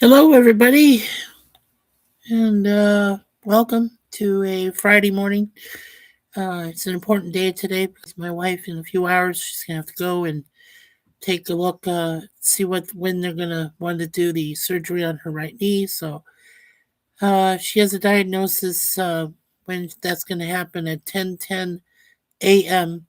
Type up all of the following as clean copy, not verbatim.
Hello, everybody, and welcome to a Friday morning. It's an important day today because my wife, in a few hours, she's gonna have to go and take a look, see when they're gonna want to do the surgery on her right knee. So she has a diagnosis when that's gonna happen at 10:10 a.m.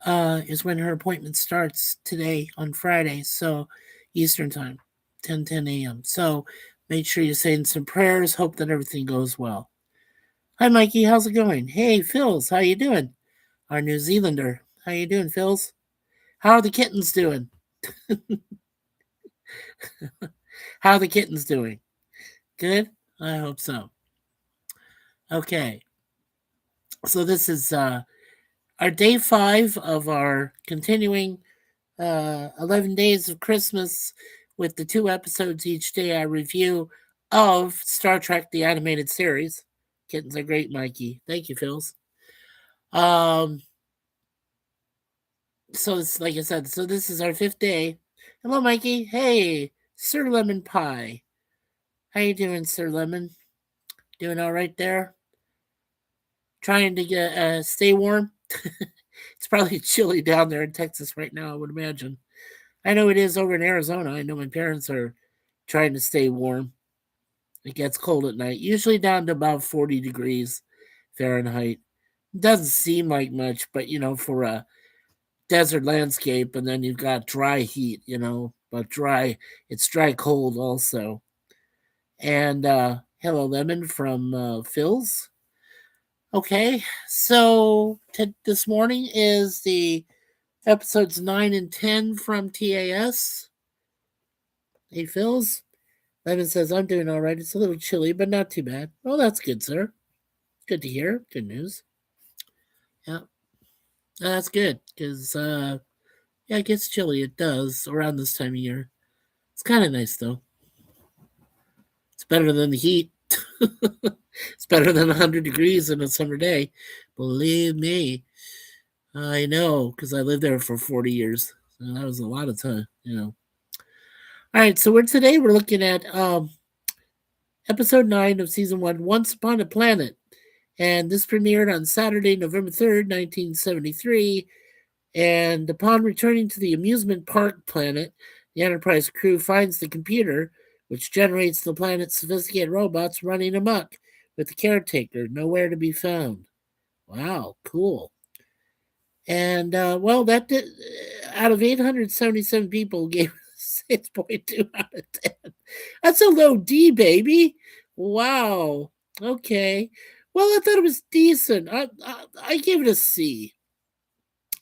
Is when her appointment starts today on Friday, so Eastern time, 10:10 a.m. So make sure you're saying some prayers. Hope that everything goes well. Hi, Mikey. How's it going? Hey, Phils. How you doing? Our New Zealander. How you doing, Phils? How are the kittens doing? How are the kittens doing? Good? I hope so. Okay. So this is our day 5 of our continuing 11 days of Christmas with the 2 episodes each day I review of Star Trek the Animated Series. Kittens are great, Mikey. Thank you, Phils. So it's like I said, so this is our 5th day. Hello, Mikey. Hey, Sir Lemon Pie. How you doing, Sir Lemon? Doing all right there? Trying to get stay warm? It's probably chilly down there in Texas right now, I would imagine. I know it is over in Arizona. I know my parents are trying to stay warm. It gets cold at night, usually down to about 40 degrees Fahrenheit. Doesn't seem like much, but for a desert landscape, and then you've got dry heat, but it's dry cold also. And hello, Lemon from Phil's. Okay, so this morning is the episodes 9 and 10 from TAS. Hey, Phil's. Lemon says, I'm doing all right. It's a little chilly, but not too bad. Well, that's good, sir. Good to hear. Good news. Yeah, that's good because, yeah, it gets chilly. It does around this time of year. It's kind of nice, though. It's better than the heat. It's better than 100 degrees in a summer day. Believe me. I know because I lived there for 40 years. So that was a lot of time. All right, so today we're looking at episode 9 of season 1, Once Upon a Planet. And this premiered on Saturday, November 3rd, 1973. And upon returning to the amusement park planet, the Enterprise crew finds the computer, which generates the planet's sophisticated robots, running amok, with the caretaker nowhere to be found. Wow, cool. And, well, that did, out of 877 people gave 6.2 out of 10. That's a low D, baby. Wow. Okay. Well, I thought it was decent. I gave it a C.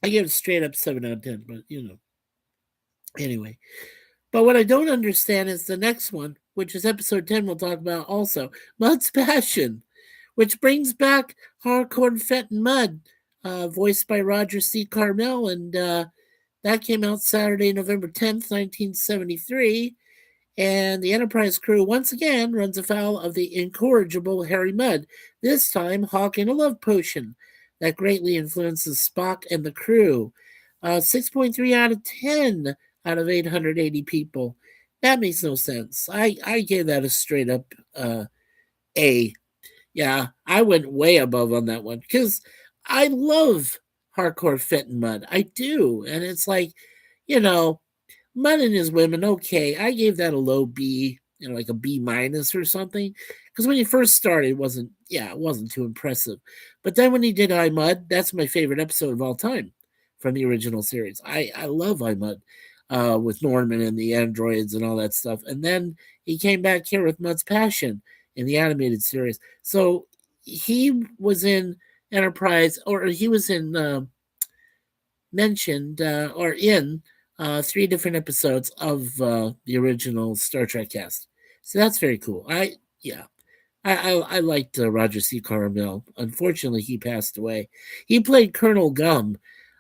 I gave it straight up 7 out of 10, but Anyway. But what I don't understand is the next one, which is episode 10 we'll talk about also. Mud's Passion, which brings back Hardcore Fett and Mud, voiced by Roger C. Carmel, and that came out Saturday, November 10th, 1973. And the Enterprise crew once again runs afoul of the incorrigible Harry Mudd, this time hawking a love potion that greatly influences Spock and the crew. 6.3 out of 10 out of 880 people. That makes no sense. I gave that a straight up A. Yeah, I went way above on that one because I love Hardcore Fit and Mud. I do. And it's like, you know, Mud and his women, okay. I gave that a low B, like a B minus or something. Because when he first started, it wasn't too impressive. But then when he did I Mud, that's my favorite episode of all time from the original series. I love I Mud with Norman and the androids and all that stuff. And then he came back here with Mud's Passion in the animated series. So he was in Enterprise, or he was in mentioned or in 3 different episodes of the original Star Trek cast. So that's very cool. I liked Roger C. Carmel. Unfortunately, he passed away. He played Colonel Gum,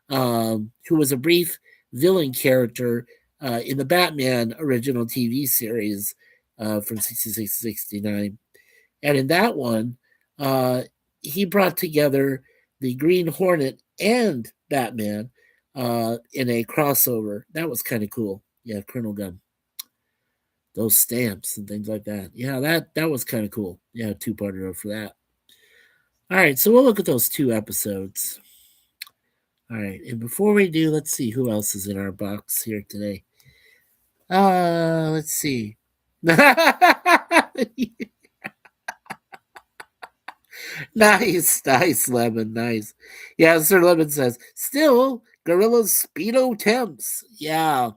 who was a brief villain character in the Batman original TV series from 66 to 69. And in that one, he brought together the Green Hornet and Batman in a crossover. That was kind of cool. Yeah, Colonel Gunn. those stamps and things like that. Yeah, that was kind of cool. Yeah, two-parter for that. All right, so we'll look at those 2 episodes. All right, and before we do, let's see who else is in our box here today. Let's see. Nice, Lemon, nice. Yeah, Sir Lemon says, still, Gorilla's Speedo temps. Yeah.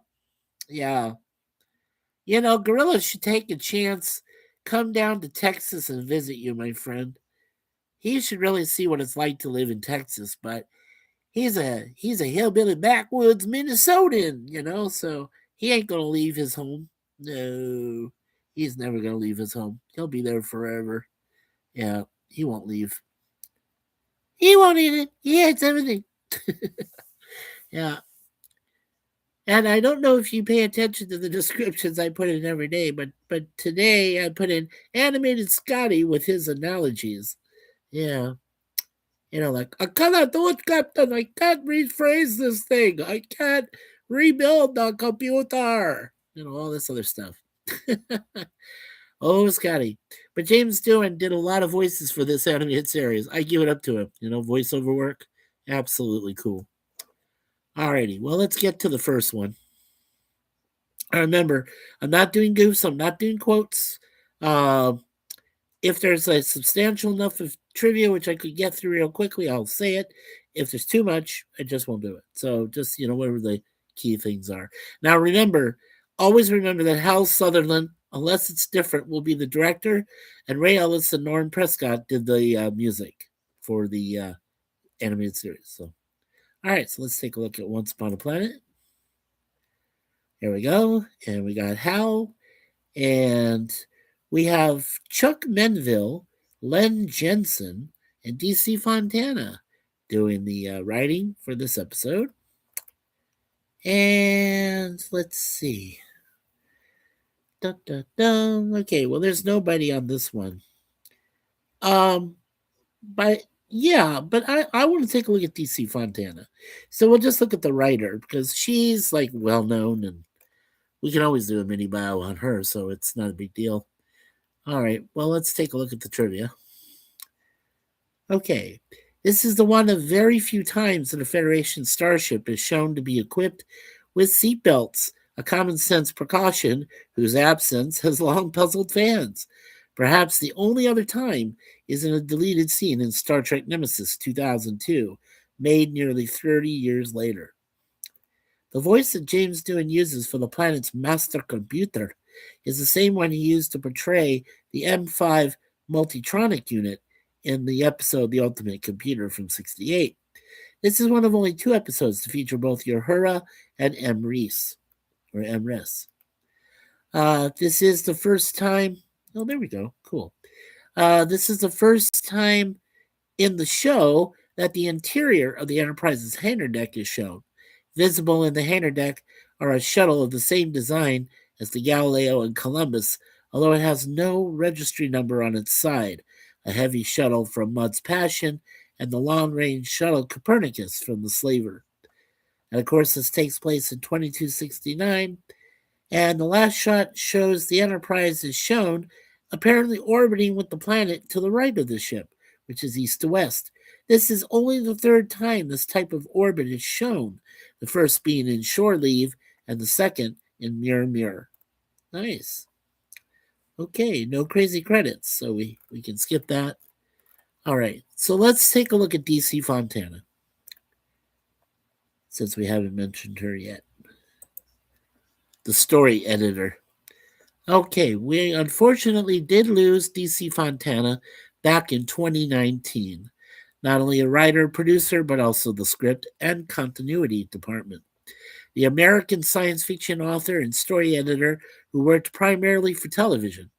Gorilla should take a chance, come down to Texas and visit you, my friend. He should really see what it's like to live in Texas, but he's a hillbilly backwoods Minnesotan, so he ain't gonna leave his home. No, he's never gonna leave his home. He'll be there forever. Yeah, he won't leave. He won't eat it. He hates everything. Yeah. And I don't know if you pay attention to the descriptions I put in every day, but today I put in animated Scotty with his analogies. Yeah. Like, I cannot do it, Captain. I can't rephrase this thing. I can't rebuild the computer. All this other stuff. Oh, Scotty. But James Doohan did a lot of voices for this animated series. I give it up to him. Voiceover work. Absolutely cool. Alrighty, well, let's get to the first one. Remember, I'm not doing goofs. I'm not doing quotes. If there's a substantial enough of trivia which I could get through real quickly, I'll say it. If there's too much, I just won't do it. So just, whatever the key things are. Now, always remember that Hal Sutherland, unless it's different, will be the director, and Ray Ellis and Norman Prescott did the music for the animated series. So, all right, so let's take a look at Once Upon a Planet. Here we go. And we got Hal. And we have Chuck Menville, Len Jensen, and DC Fontana doing the writing for this episode. And let's see. Okay, well, there's nobody on this one. But I want to take a look at DC Fontana. So we'll just look at the writer because she's like well known and we can always do a mini bio on her, so it's not a big deal. All right, well, let's take a look at the trivia. Okay, this is the one of very few times that a Federation starship is shown to be equipped with seatbelts, a common sense precaution whose absence has long puzzled fans. Perhaps the only other time is in a deleted scene in Star Trek Nemesis 2002, made nearly 30 years later. The voice that James Doohan uses for the planet's master computer is the same one he used to portray the M5 Multitronic unit in the episode The Ultimate Computer from '68. This is one of only 2 episodes to feature both Uhura and Emrys. This is the first time. Oh, there we go. Cool. This is the first time in the show that the interior of the Enterprise's hangar deck is shown. Visible in the hangar deck are a shuttle of the same design as the Galileo and Columbus, although it has no registry number on its side, a heavy shuttle from Mudd's Passion, and the long-range shuttle Copernicus from the Slaver. And of course, this takes place in 2269, and the last shot shows the Enterprise is shown apparently orbiting with the planet to the right of the ship, which is east to west. This is only the 3rd time this type of orbit is shown, the first being in Shore Leave and the second in Mirror Mirror. Nice. Okay, no crazy credits, so we can skip that. All right, so let's take a look at DC Fontana, since we haven't mentioned her yet. The story editor. Okay, we unfortunately did lose DC Fontana back in 2019. Not only a writer, producer, but also the script and continuity department. The American science fiction author and story editor who worked primarily for television.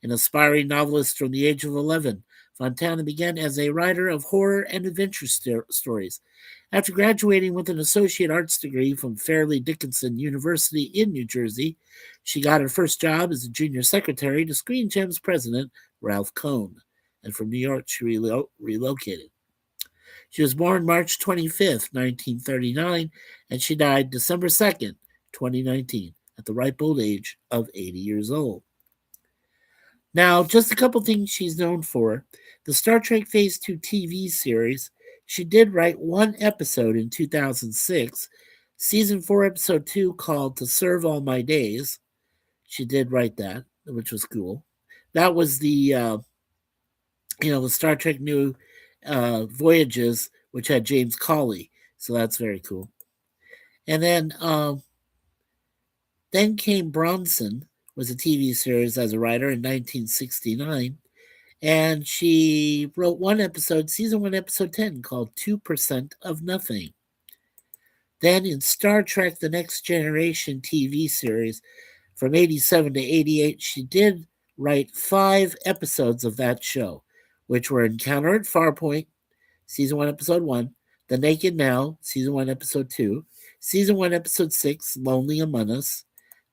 An aspiring novelist from the age of 11, Fontana began as a writer of horror and adventure stories. After graduating with an associate arts degree from Fairleigh Dickinson University in New Jersey, she got her first job as a junior secretary to Screen Gems president Ralph Cohn, and from New York she relocated. She was born March 25th, 1939, and she died December 2nd, 2019. at the ripe old age of 80 years old. Now, just a couple things she's known for. The Star Trek Phase 2 TV series, she did write one episode in 2006, Season 4, Episode 2, called To Serve All My Days. She did write that, which was cool. That was the Star Trek New Voyages, which had James Cawley. So that's very cool. And then came Bronson, was a TV series as a writer in 1969. And she wrote one episode, season 1, episode 10, called 2% of Nothing. Then in Star Trek The Next Generation TV series from 87 to 88, she did write 5 episodes of that show, which were Encounter at Farpoint, season 1, episode 1, The Naked Now, season 1, episode 2, season 1, episode 6, Lonely Among Us.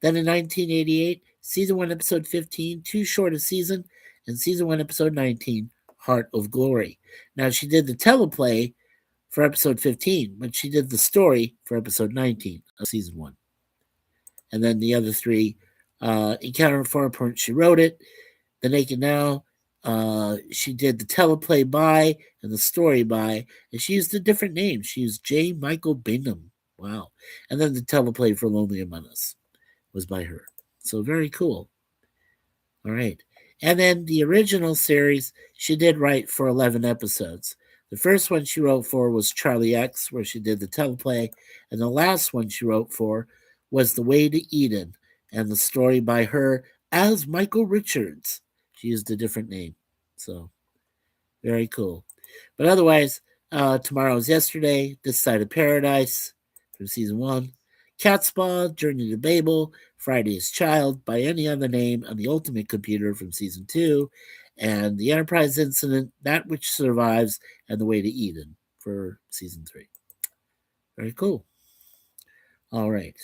Then in 1988, season 1, episode 15, Too Short a Season, and season 1, episode 19, Heart of Glory. Now, she did the teleplay for episode 15, but she did the story for episode 19 of season 1. And then the other 3, Encounter at Farpoint, she wrote it. The Naked Now, she did the teleplay by and the story by, and she used a different name. She used J. Michael Bingham. Wow. And then the teleplay for Lonely Among Us was by her. So very cool. All right. And then the original series, she did write for 11 episodes. The first one she wrote for was Charlie X, where she did the teleplay. And the last one she wrote for was The Way to Eden, and the story by her as Michael Richards. She used a different name. So, very cool. But otherwise, Tomorrow's Yesterday, This Side of Paradise from season 1, Catspaw, Journey to Babel, Friday's Child, By Any Other Name, on the Ultimate Computer from season 2, and The Enterprise Incident, That Which Survives, and The Way to Eden for season 3. Very cool. All right.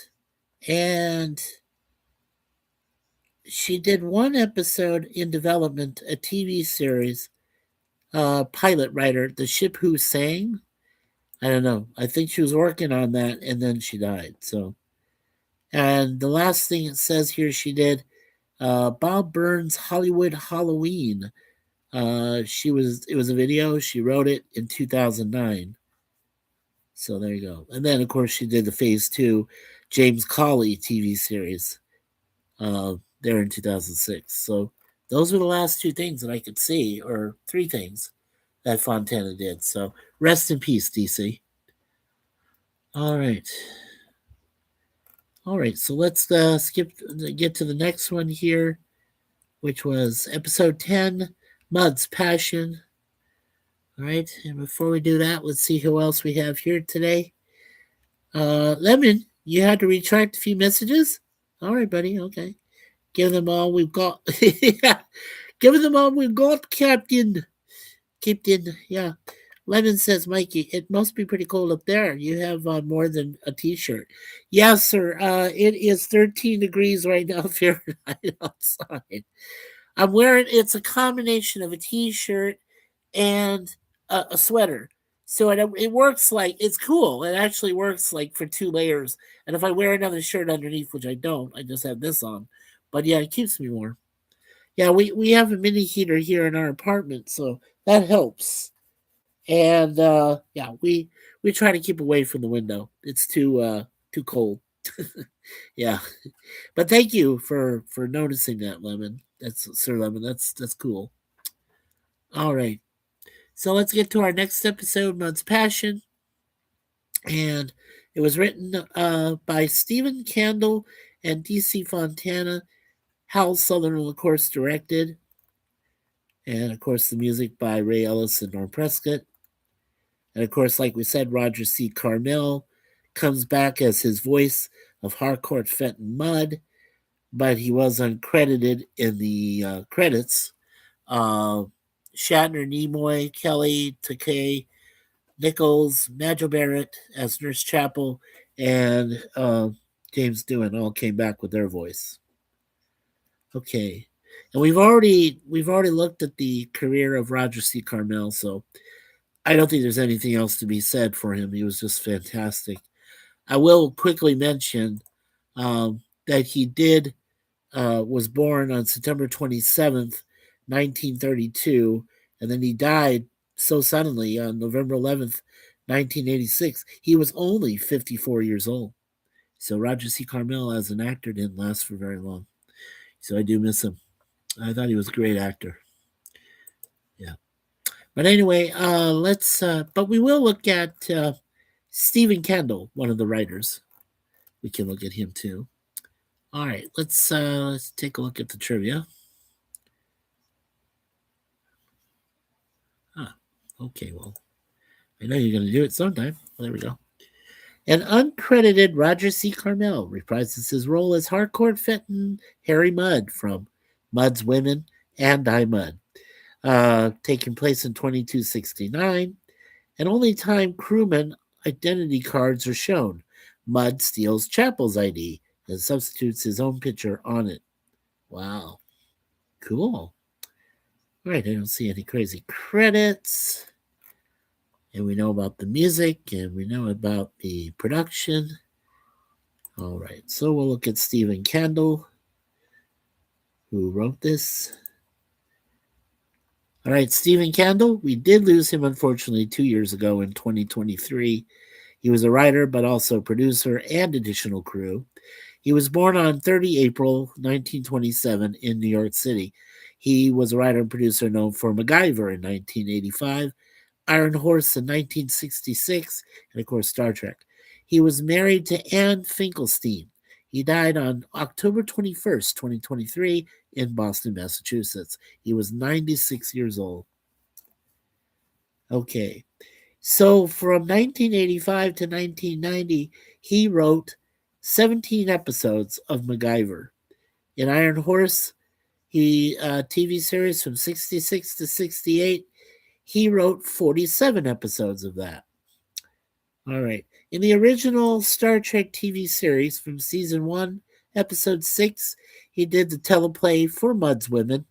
And she did one episode in development, a TV series, pilot writer, The Ship Who Sang. I don't know. I think she was working on that, and then she died. So, and the last thing it says here she did, Bob Burns' Hollywood Halloween. It was a video. She wrote it in 2009. So there you go. And then of course she did the Phase 2 James Cawley TV series there in 2006. So those were the last 2 things that I could see, or 3 things that Fontana did. So rest in peace, DC. All right. All right, so let's get to the next one here, which was episode 10, Mud's Passion. All right, and before we do that, let's see who else we have here today. Lemon, you had to retract a few messages? All right, buddy, okay. Give them all we've got. Yeah, give them all we've got, Captain. Captain, yeah. Lemon says, Mikey, it must be pretty cold up there. You have on more than a t-shirt. Yes, sir. It is 13 degrees right now Fahrenheit outside. I'm wearing, it's a combination of a t-shirt and a sweater. So it works like, it's cool. It actually works like for 2 layers. And if I wear another shirt underneath, which I don't, I just have this on. But yeah, it keeps me warm. Yeah, we have a mini heater here in our apartment, so that helps. And yeah, we try to keep away from the window. It's too cold. Yeah, but thank you for noticing that, Lemon. That's Sir Lemon. That's cool. All right, so let's get to our next episode, Mud's Passion, and it was written by Stephen Candle and DC Fontana. Hal Sutherland, of course, directed, and of course the music by Ray Ellis and Norm Prescott. And of course, like we said, Roger C. Carmel comes back as his voice of Harcourt Fenton Mudd, but he was uncredited in the credits. Shatner, Nimoy, Kelly, Takei, Nichols, Madjo Barrett as Nurse Chapel, and James Doohan all came back with their voice. Okay, and we've already looked at the career of Roger C. Carmel, so I don't think there's anything else to be said for him. He was just fantastic. I will quickly mention that that he did was born on September 27th, 1932, and then he died so suddenly on November 11th, 1986. He was only 54 years old. So Roger C. Carmel as an actor didn't last for very long. So I do miss him. I thought he was a great actor. Yeah. But anyway, but we will look at Stephen Kendall, one of the writers. We can look at him too. All right, let's take a look at the trivia. Okay, well, I know you're going to do it sometime. Well, there we go. An uncredited Roger C. Carmel reprises his role as Harcourt Fenton Harry Mudd from Mudd's Women and I Mudd, taking place in 2269, and only time crewman identity cards are shown. Mudd steals Chapel's ID and substitutes his own picture on it. Wow. Cool. All right, I don't see any crazy credits. And we know about the music, and we know about the production. All right, so we'll look at Stephen Kendall, who wrote this. All right, Stephen Kendall, we did lose him, unfortunately, 2 years ago in 2023. He was a writer, but also producer and additional crew. He was born on 30 April 1927 in New York City. He was a writer and producer known for MacGyver in 1985, Iron Horse in 1966, and of course Star Trek. He was married to Anne Finkelstein. He died on October 21st, 2023 in Boston, Massachusetts. He was 96 years old. Okay. So from 1985 to 1990, he wrote 17 episodes of MacGyver. In Iron Horse, TV series from 66 to 68, he wrote 47 episodes of that. All right. In the original Star Trek TV series from season 1, episode 6, he did the teleplay for Mudd's Women.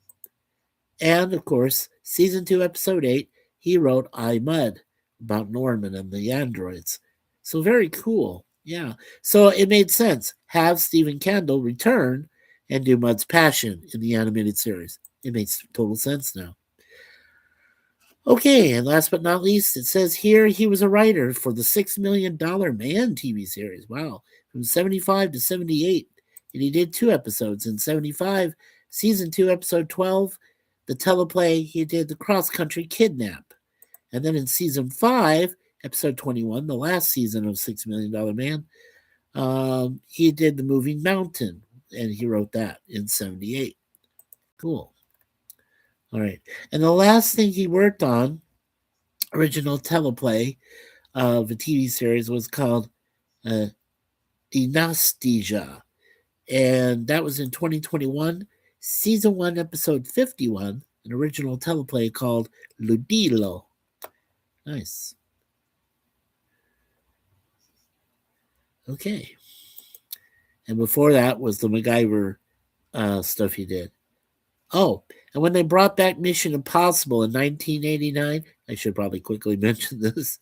And, of course, season 2, episode 8, he wrote I Mudd, about Norman and the androids. So very cool. Yeah. So it made sense. Have Stephen Kendall return and do Mudd's Passion in the animated series. It makes total sense now. Okay, and last but not least, it says here he was a writer for the $6 Million Man TV series. Wow. From 75 to 78. And he did 2 episodes. In 75, season 2, episode 12, the teleplay, he did the cross country kidnap. And then in season 5, episode 21, the last season of $6 Million Man, he did the Moving Mountain, and he wrote that in 78. Cool. All right. And the last thing he worked on, original teleplay of a TV series, was called Dynastia. And that was in 2021, season 1, episode 51, an original teleplay called Ludilo. Nice. Okay. And before that was the MacGyver stuff he did. Oh, and when they brought back Mission Impossible in 1989, I should probably quickly mention this.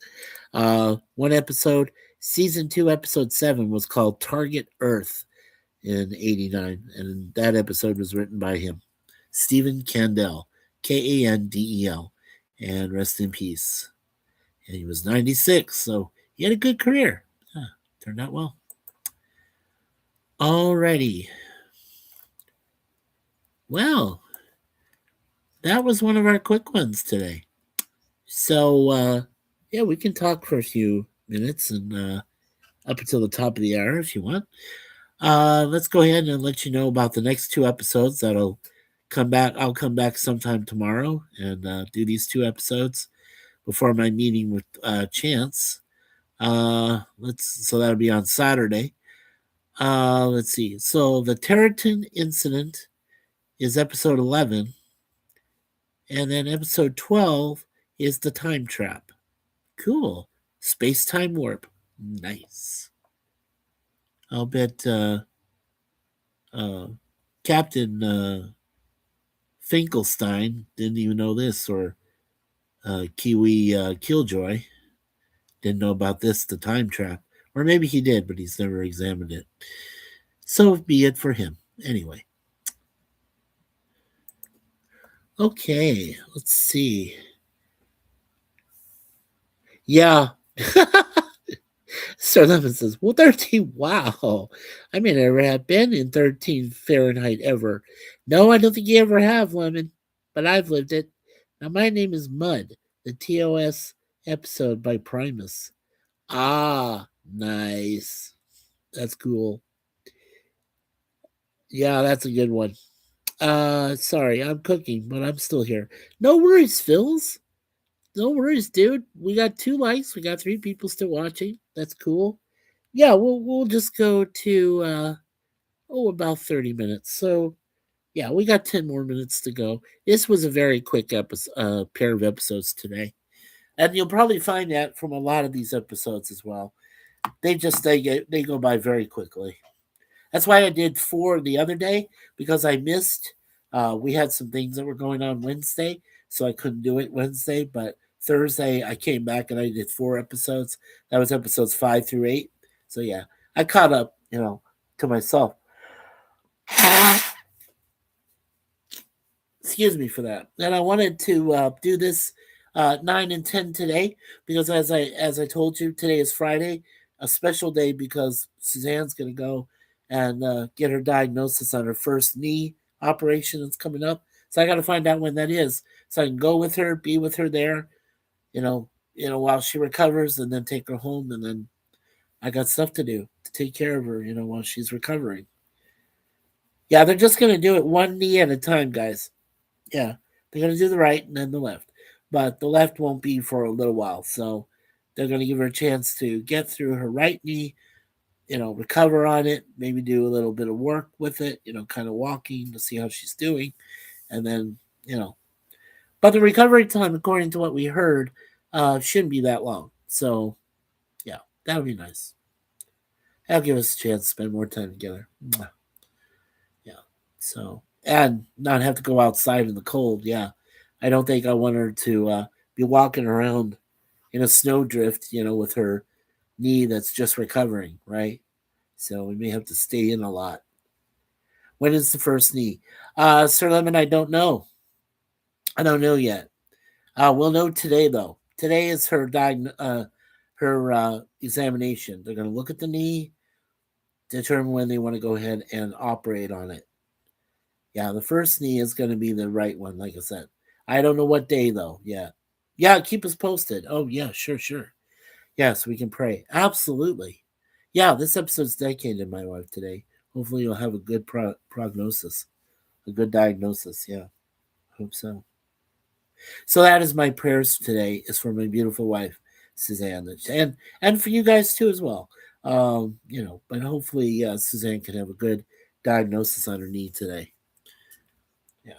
One episode, season 2, episode 7, was called Target Earth in 89. And that episode was written by him, Stephen Kendall, Kendel. And rest in peace. And he was 96, so he had a good career. Turned out well. Alrighty. Well, that was one of our quick ones today. So, yeah, we can talk for a few minutes and up until the top of the hour if you want. Let's go ahead and let you know about the next 2 episodes that'll come back. I'll come back sometime tomorrow and do these 2 episodes before my meeting with Chance. So that'll be on Saturday. Let's see. So the Territon incident is episode 11, and then episode 12 is the time trap. Cool. Space-time warp. Nice. I'll bet Captain Finkelstein didn't even know this, or Kiwi Killjoy didn't know about this, the time trap. Or maybe he did, but he's never examined it. So be it for him. Anyway. Okay, let's see. Yeah. Sir Lemon says, well, 13, wow. I may never have been in 13 Fahrenheit ever. No, I don't think you ever have, Lemon, but I've lived it. Now, my name is Mud, the TOS episode by Primus. Ah, nice. That's cool. Yeah, that's a good one. Sorry, I'm cooking, but I'm still here. No worries, Phils. No worries, dude. We got 2 likes. We got 3 people still watching. That's cool. Yeah, we'll just go to about 30 minutes. So yeah, we got 10 more minutes to go. This was a very quick episode, pair of episodes today, and you'll probably find that from a lot of these episodes as well. They go by very quickly. That's why I did 4 the other day because I missed. We had some things that were going on Wednesday, so I couldn't do it Wednesday. But Thursday I came back and I did 4 episodes. That was episodes 5 through 8. So yeah, I caught up, to myself. Excuse me for that. And I wanted to do this 9 and 10 today because as I told you, today is Friday, a special day because Suzanne's going to go and get her diagnosis on her first knee operation that's coming up. So I got to find out when that is, so I can go with her, be with her there, while she recovers, and then take her home, and then I got stuff to do to take care of her, while she's recovering. Yeah, they're just going to do it one knee at a time, guys. Yeah, they're going to do the right and then the left, but the left won't be for a little while. So they're going to give her a chance to get through her right knee, recover on it, maybe do a little bit of work with it, kind of walking to see how she's doing, and then But the recovery time, according to what we heard, shouldn't be that long. So yeah, that would be nice. That'll give us a chance to spend more time together. Yeah. So and not have to go outside in the cold. Yeah, I don't think I want her to be walking around in a snowdrift, with her knee that's just recovering, right? So we may have to stay in a lot. When is the first knee? Sir Lemon, I don't know. I don't know yet. We'll know today, though. Today is her examination. They're going to look at the knee, determine when they want to go ahead and operate on it. Yeah, the first knee is going to be the right one, like I said. I don't know what day, though. Yeah. Yeah, keep us posted. Oh, yeah, sure. Yes, we can pray. Absolutely. Yeah, this episode's dedicated to my wife today. Hopefully, you'll have a good prognosis, a good diagnosis. Yeah, hope so. So that is my prayers today. Is for my beautiful wife, Suzanne, and for you guys too as well. But hopefully Suzanne can have a good diagnosis on her knee today. Yeah.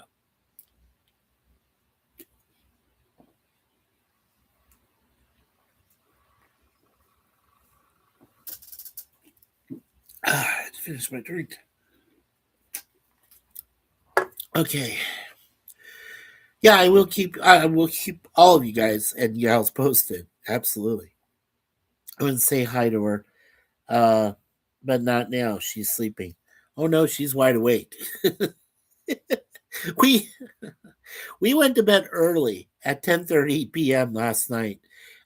I had to finish my drink. Okay. Yeah, I will keep all of you guys and gals posted. Absolutely. I would say hi to her. Uh but not now. She's sleeping. Oh no, she's wide awake. we we went to bed early at 10:30 p.m. last night,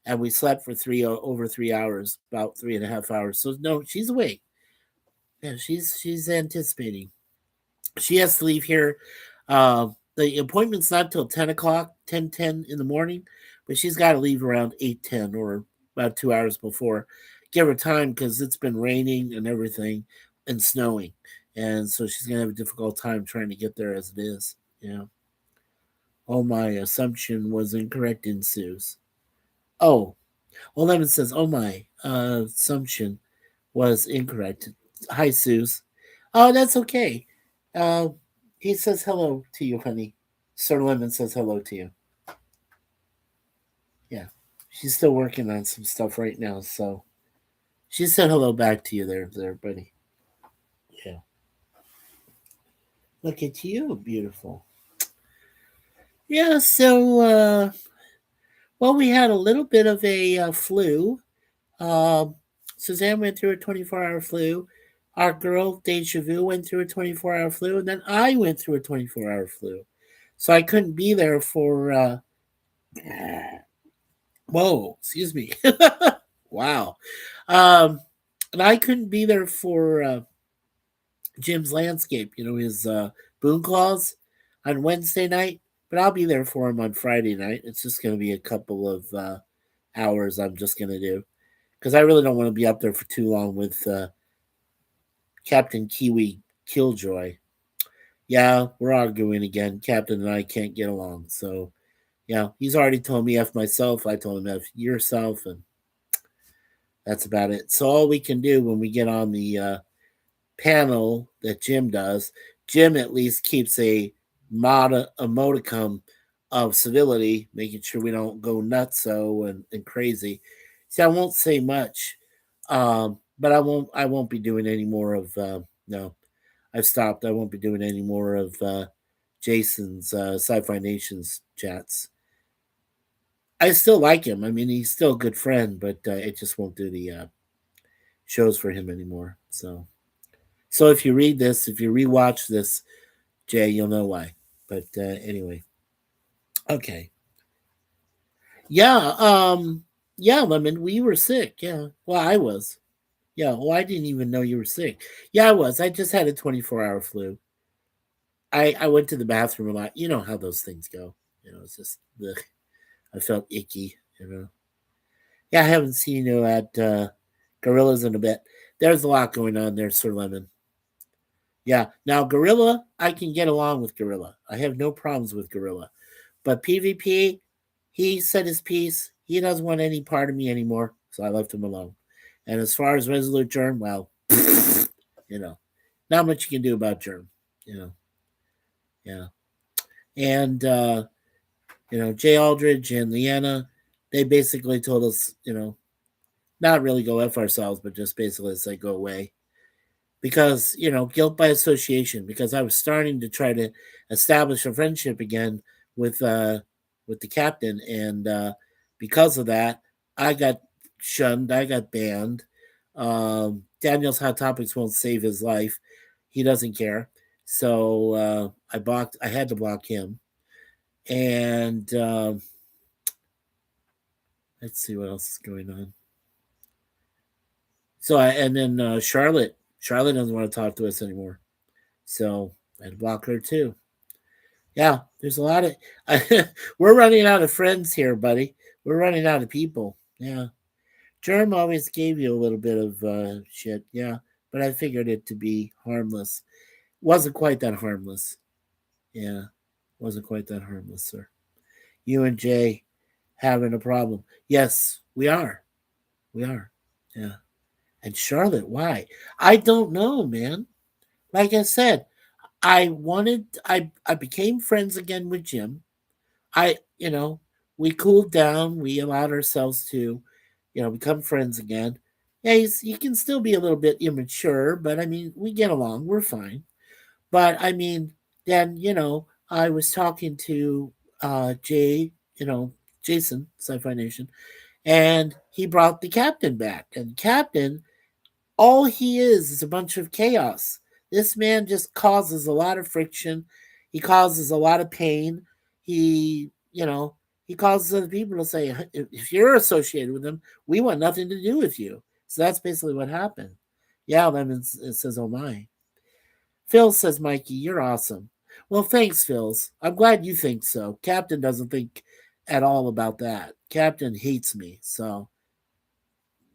and we slept for over 3 hours, about 3.5 hours. So no, she's awake. Yeah, she's anticipating. She has to leave here. The appointment's not till 10 o'clock, 10:10 in the morning, but she's got to leave around 8:10 or about 2 hours before. Give her time because it's been raining and everything and snowing, and so she's gonna have a difficult time trying to get there as it is. Yeah. Oh, my assumption was incorrect in Sue's. Oh, well, Lemon says, oh, my assumption was incorrect. Hi, Suze. Oh, that's okay. Uh, he says hello to you, honey. Sir Lemon says hello to you. Yeah. She's still working on some stuff right now, so she said hello back to you there, buddy. Yeah. Look at you, beautiful. Yeah, so, well, we had a little bit of a flu. Um, Suzanne went through a 24-hour flu. Our girl Deja Vu went through a 24-hour flu, and then I went through a 24-hour flu. So I couldn't be there for. Whoa, excuse me. Wow. Um, and I couldn't be there for Jim's landscape. His boom claws on Wednesday night, but I'll be there for him on Friday night. It's just going to be a couple of hours. I'm just going to do because I really don't want to be up there for too long with Captain Kiwi Killjoy. Yeah, we're arguing again. Captain and I can't get along. So, yeah, he's already told me F myself. I told him F yourself. And that's about it. So, all we can do when we get on the panel that Jim does, Jim at least keeps a emoticum of civility, making sure we don't go nutso and crazy. See, I won't say much, but I won't be doing any more of no. I've stopped. I won't be doing any more of Jason's Sci-Fi Nations chats. I still like him. I mean, he's still a good friend, but I just won't do the shows for him anymore. So if you read this, if you rewatch this, Jay, you'll know why. But anyway, okay. Yeah, yeah, Lemon, we were sick. Yeah, well, I was. Yeah, well, I didn't even know you were sick. Yeah, I was. I just had a 24-hour flu. I went to the bathroom a lot. You know how those things go. It's just ugh. I felt icky. Yeah, I haven't seen you at Gorillas in a bit. There's a lot going on there, Sir Lemon. Yeah. Now, Gorilla, I can get along with Gorilla. I have no problems with Gorilla. But PvP, he said his piece. He doesn't want any part of me anymore, so I left him alone. And as far as Resolute Germ, well, you know, not much you can do about Germ. You know, yeah. And Jay Aldridge and Leanna, they basically told us, not really go F ourselves, but just basically say go away. Because guilt by association, because I was starting to try to establish a friendship again with the captain, and because of that I got shunned, I got banned. Daniel's Hot Topics won't save his life. He doesn't care. So I had to block him. And let's see what else is going on. And then Charlotte doesn't want to talk to us anymore, so I had to block her too. Yeah, there's a lot of. We're running out of friends here, buddy. We're running out of people. Yeah, Germ always gave you a little bit of shit. Yeah, but I figured it to be harmless. Wasn't quite that harmless. Yeah, wasn't quite that harmless, sir. You and Jay having a problem. Yes, we are. We are. Yeah. And Charlotte, why? I don't know, man. Like I said, I became friends again with Jim. I, we cooled down. We allowed ourselves to, become friends again. Yeah, he can still be a little bit immature, but I mean, we get along. We're fine. But I mean, then, I was talking to Jay, Jason, Sci-Fi Nation, and he brought the captain back. And captain, all he is a bunch of chaos. This man just causes a lot of friction. He causes a lot of pain. He causes other people to say, if you're associated with him, we want nothing to do with you. So that's basically what happened. Yeah, Lemon says, oh my. Phil says, Mikey, you're awesome. Well, thanks, Phils. I'm glad you think so. Captain doesn't think at all about that. Captain hates me. So,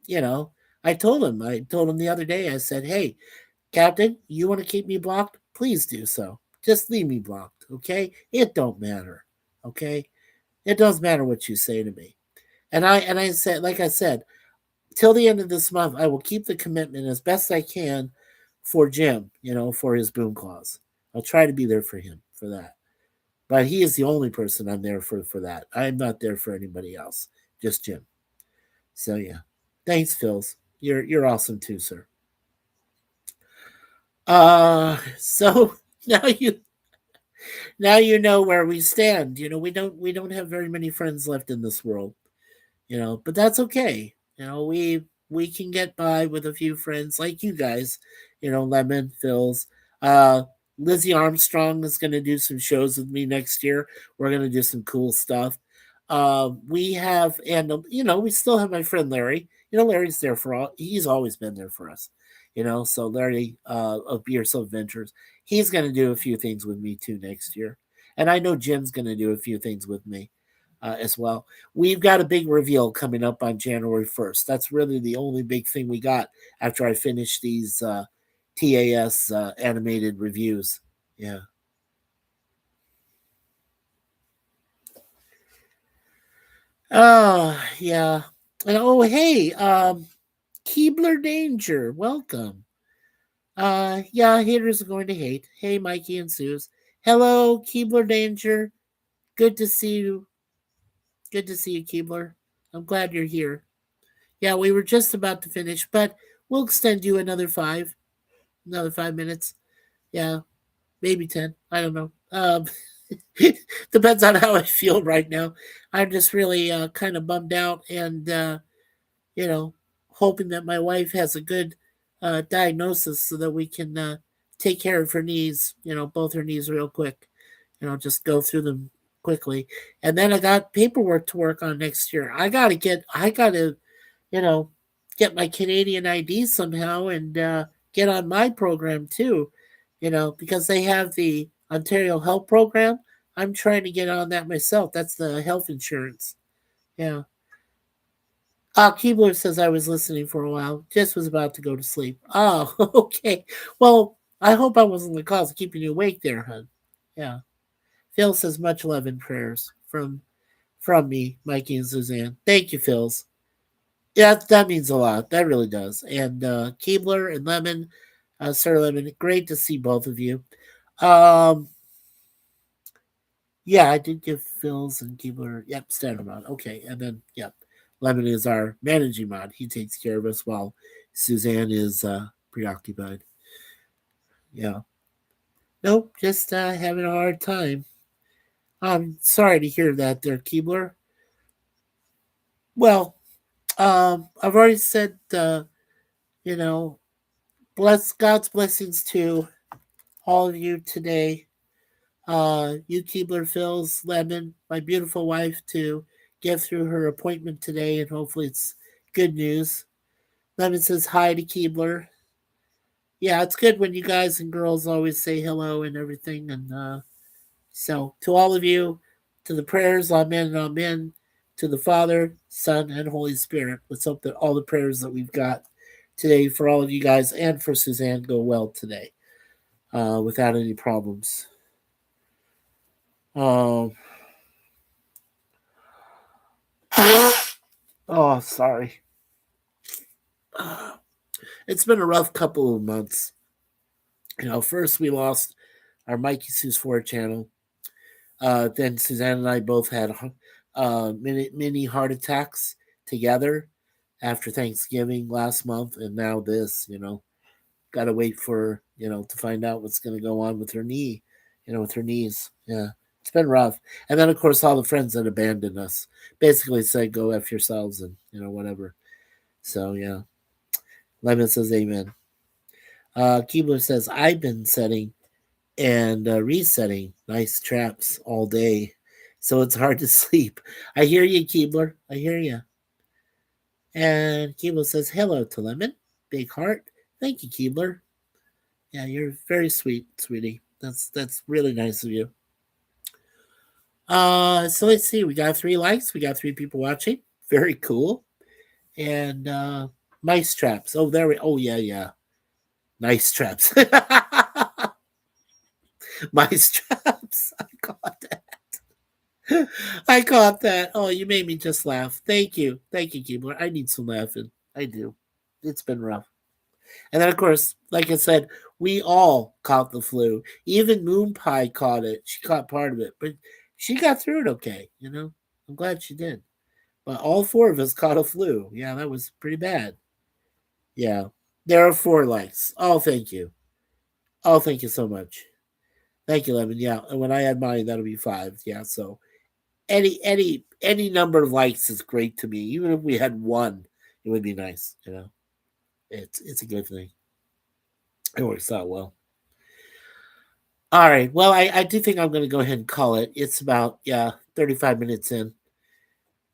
you know, I told him the other day, I said, hey, Captain, you want to keep me blocked? Please do so. Just leave me blocked, okay? It don't matter, okay? It doesn't matter what you say to me. And I said, like I said, till the end of this month, I will keep the commitment as best I can for Jim, for his boom claws. I'll try to be there for him for that. But he is the only person I'm there for that. I'm not there for anybody else, just Jim. So yeah, thanks, Phils. You're awesome too, sir. So now you know where we stand. We don't have very many friends left in this world. But that's okay. we can get by with a few friends like you guys, Lemon, Phil's. Uh, Lizzie Armstrong is going to do some shows with me next year. We're going to do some cool stuff. We have, and we still have my friend Larry. Larry's there for all. He's always been there for us. So Larry of Be Yourself Ventures, he's going to do a few things with me too next year, and I know Jim's going to do a few things with me as well. We've got a big reveal coming up on January 1st. That's really the only big thing we got after I finish these TAS animated reviews. Yeah. Oh, yeah. And oh, hey, Keebler Danger, welcome. Yeah, haters are going to hate. Hey, Mikey and Suze. Hello, Keebler Danger. Good to see you. Good to see you, Keebler. I'm glad you're here. Yeah, we were just about to finish, but we'll extend you another 5 minutes. Yeah, maybe 10. I don't know. Depends on how I feel right now. I'm just really kind of bummed out and, you know, hoping that my wife has a good diagnosis so that we can take care of her knees, both her knees real quick, just go through them quickly. And then I got paperwork to work on next year. I got to you know, get my Canadian ID somehow and get on my program too, because they have the Ontario Health Program. I'm trying to get on that myself. That's the health insurance. Yeah. Keebler says I was listening for a while. Just was about to go to sleep. Oh, okay. Well, I hope I wasn't the cause of keeping you awake there, hon. Yeah. Phil says much love and prayers from me, Mikey and Suzanne. Thank you, Phils. Yeah, that means a lot. That really does. And Keebler and Lemon, Sir Lemon, great to see both of you. Um, yeah, I did give Phil's and Keebler, yep, standard mod. Okay, and then, yep, Lemon is our managing mod. He takes care of us while Suzanne is preoccupied. Yeah. Nope, just having a hard time. I'm sorry to hear that there, Keebler. Well, I've already said, you know, bless God's blessings to all of you today. You Keebler Phil's Lemon, my beautiful wife, to get through her appointment today, and hopefully it's good news. Lemon says hi to Keebler. Yeah, it's good when you guys and girls always say hello and everything. And so, to all of you, to the prayers, amen and amen, to the Father, Son, and Holy Spirit. Let's hope that all the prayers that we've got today for all of you guys and for Suzanne go well today without any problems. Um, oh, sorry. It's been a rough couple of months. First we lost our Mikey Sue's 4 channel. Then Suzanne and I both had mini heart attacks together after Thanksgiving last month, and now this. Got to wait for to find out what's going to go on with her knee. With her knees. Yeah, it's been rough. And then of course all the friends that abandoned us basically said, "Go f yourselves," and whatever. So yeah, Lemon says amen. Keebler says, I've been setting and resetting nice traps all day, so it's hard to sleep. I hear you, Keebler. I hear you. And Keebler says, hello to Lemon. Big heart. Thank you, Keebler. Yeah, you're very sweet, sweetie. That's really nice of you. So let's see. We got 3 likes. We got 3 people watching. Very cool. And mice traps. Oh, there we. Oh yeah, yeah. Nice traps. Mice traps. I caught that. I caught that. Oh, you made me just laugh. Thank you. Thank you, Keebler. I need some laughing. I do. It's been rough. And then, of course, like I said, we all caught the flu. Even Moon Pie caught it. She caught part of it, but she got through it okay. I'm glad she did. But all 4 of us caught a flu. Yeah, that was pretty bad. Yeah. There are 4 likes. Oh, thank you. Oh, thank you so much. Thank you, Lemon. Yeah, and when I add mine, that'll be 5. Yeah, so any number of likes is great to me. Even if we had 1, it would be nice. It's a good thing. It works out well. All right. Well, I do think I'm going to go ahead and call it. It's about 35 minutes in.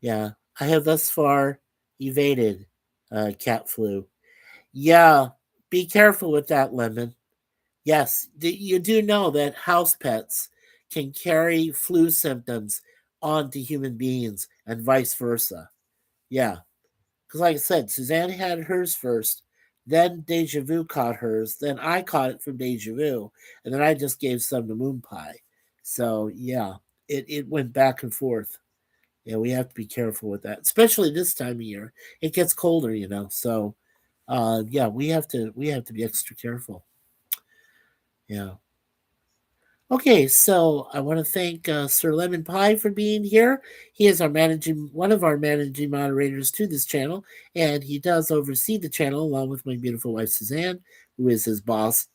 Yeah, I have thus far evaded cat flu. Yeah, be careful with that, Lemon. Yes, you do know that house pets can carry flu symptoms onto human beings and vice versa. Yeah, because like I said, Suzanne had hers first, then Deja Vu caught hers, then I caught it from Deja Vu, and then I just gave some to Moon Pie. So yeah, it went back and forth. Yeah, we have to be careful with that, especially this time of year. It gets colder, So, yeah, we have to be extra careful. Yeah. Okay, so I want to thank Sir Lemon Pie for being here. He is one of our managing moderators to this channel, and he does oversee the channel along with my beautiful wife Suzanne, who is his boss,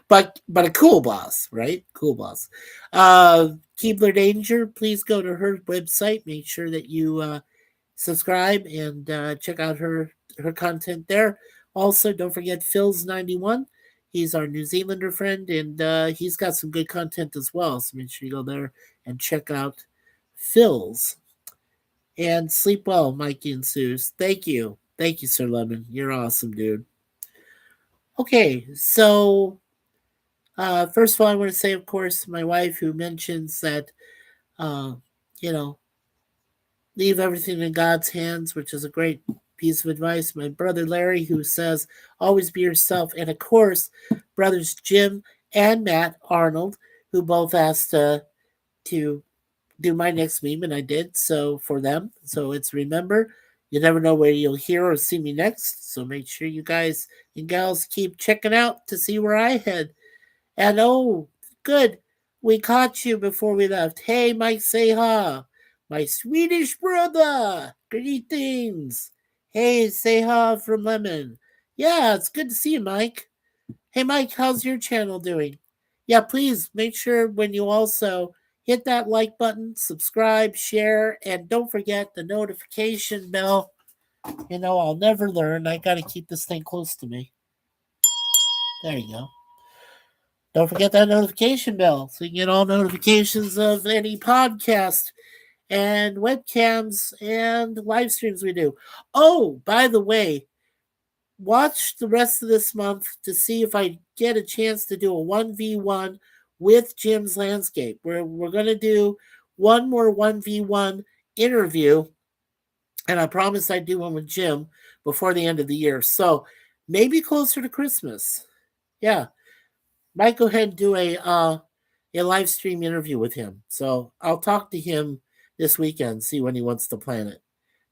but a cool boss, right? Cool boss. Keebler Danger, please go to her website. Make sure that you subscribe and check out her content there. Also, don't forget Phil's 91. He's our New Zealander friend, and he's got some good content as well. So make sure you go there and check out Phil's. And sleep well, Mikey and Suze. Thank you, Sir Lemon. You're awesome, dude. Okay, so first of all, I want to say, of course, my wife who mentions that, uh, you know, leave everything in God's hands, which is a great piece of advice. My brother Larry, who says, always be yourself. And of course, brothers Jim and Matt Arnold, who both asked to do my next meme, and I did so for them. So it's remember, you never know where you'll hear or see me next. So make sure you guys and gals keep checking out to see where I head. And oh, good. We caught you before we left. Hey, Mike Seha, my Swedish brother. Greetings. Hey, Seha from Lemon. Yeah, it's good to see you, Mike. Hey, Mike, how's your channel doing? Yeah, please make sure when you also hit that like button, subscribe, share, and don't forget the notification bell. I'll never learn. I got to keep this thing close to me. There you go. Don't forget that notification bell so you can get all notifications of any podcast and webcams and live streams we do. Oh, by the way, watch the rest of this month to see if I get a chance to do a 1v1 with Jim's Landscape. We're going to do one more 1v1 interview, and I promised I'd do one with Jim before the end of the year. So maybe closer to Christmas. Yeah. Might go ahead and do a live stream interview with him. So I'll talk to him this weekend, see when he wants to plan it.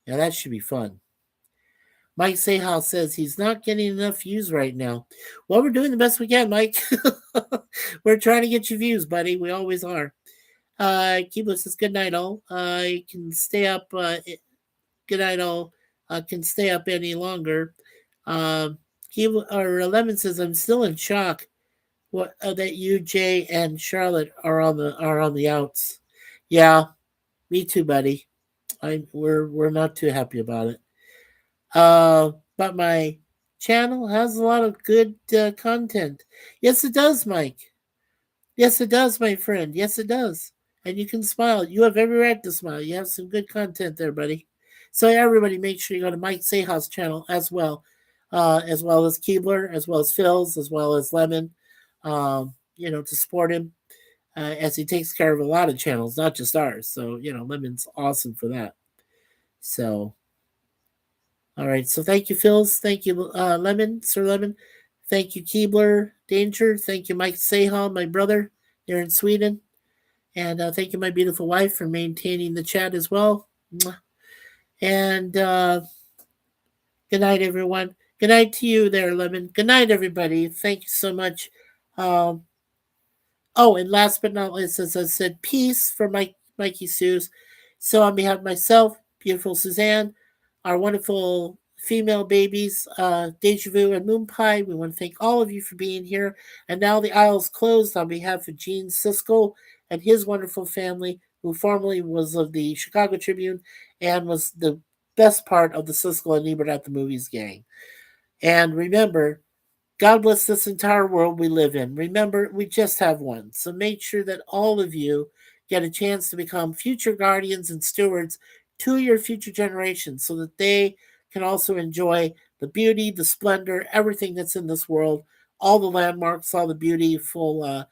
Yeah, that should be fun. Mike Sahal says he's not getting enough views right now. Well, we're doing the best we can, Mike. We're trying to get you views, buddy. We always are. Keebler says good night, all. I can stay up. Good night, all. Can stay up any longer. Lemon says I'm still in shock. What that you, Jay, and Charlotte are on the outs. Yeah, me too, buddy. We're not too happy about it. But my channel has a lot of good content. Yes, it does, Mike. Yes, it does, my friend. Yes, it does. And you can smile. You have every right to smile. You have some good content there, buddy. So everybody, make sure you go to Mike Seha's channel as well as Keebler, as well as Phil's, as well as Lemon. To support him as he takes care of a lot of channels, not just ours. So Lemon's awesome for that. So. All right, so thank you, Phils. Thank you, Lemon, Sir Lemon. Thank you, Keebler, Danger. Thank you, Mike Sahal, my brother here in Sweden. And thank you, my beautiful wife, for maintaining the chat as well. And good night, everyone. Good night to you there, Lemon. Good night, everybody. Thank you so much. And last but not least, as I said, peace for Mikey Suze. So on behalf of myself, beautiful Suzanne, our wonderful female babies, Deja Vu and Moon Pie, we want to thank all of you for being here. And now the aisle's closed on behalf of Gene Siskel and his wonderful family, who formerly was of the Chicago Tribune and was the best part of the Siskel and Ebert at the Movies gang. And remember, God bless this entire world we live in. Remember, we just have one. So make sure that all of you get a chance to become future guardians and stewards to your future generations so that they can also enjoy the beauty, the splendor, everything that's in this world, all the landmarks, all the beautiful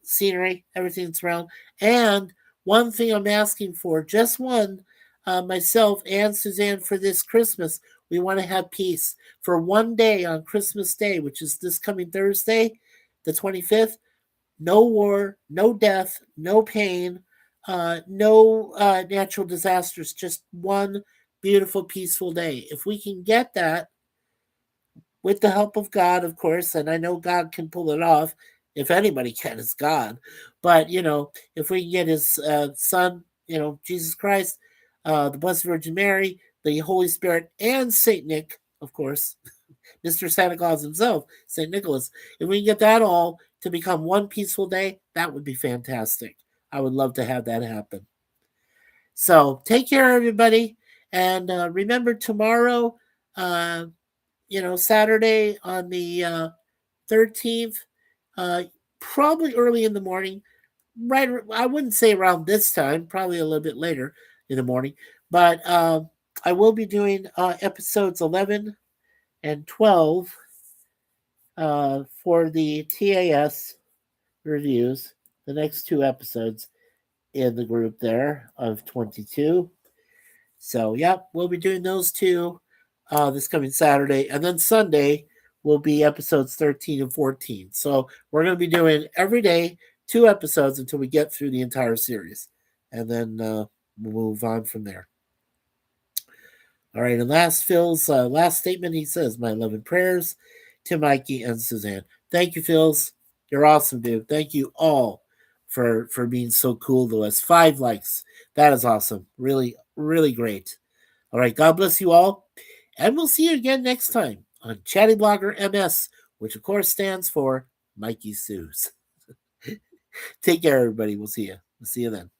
scenery, everything that's around. And one thing I'm asking for, just one, myself and Suzanne, for this Christmas, we want to have peace for one day on Christmas Day, which is this coming Thursday, the 25th. No war, no death, no pain, no natural disasters, just one beautiful, peaceful day. If we can get that, with the help of God, of course, and I know God can pull it off. If anybody can, it's God. But, if we can get his son, Jesus Christ, the Blessed Virgin Mary, the Holy Spirit, and Saint Nick, of course, Mr. Santa Claus himself, Saint Nicholas, if we can get that all to become one peaceful day, that would be fantastic. I would love to have that happen. So take care, everybody. And remember, tomorrow, uh, Saturday on the 13th, probably early in the morning, right? I wouldn't say around this time, probably a little bit later in the morning, but I will be doing episodes 11 and 12 for the TAS reviews, the next two episodes in the group there of 22. So, yep, we'll be doing those two this coming Saturday. And then Sunday will be episodes 13 and 14. So, we're going to be doing every day 2 episodes until we get through the entire series. And then we'll move on from there. All right, and last Phil's last statement, he says, "My love and prayers to Mikey and Suzanne." Thank you, Phil's. You're awesome, dude. Thank you all for being so cool to us. 5 likes. That is awesome. Really, really great. All right, God bless you all. And we'll see you again next time on ChattyBloggerMS, which of course stands for Mikey Sues. Take care, everybody. We'll see you. We'll see you then.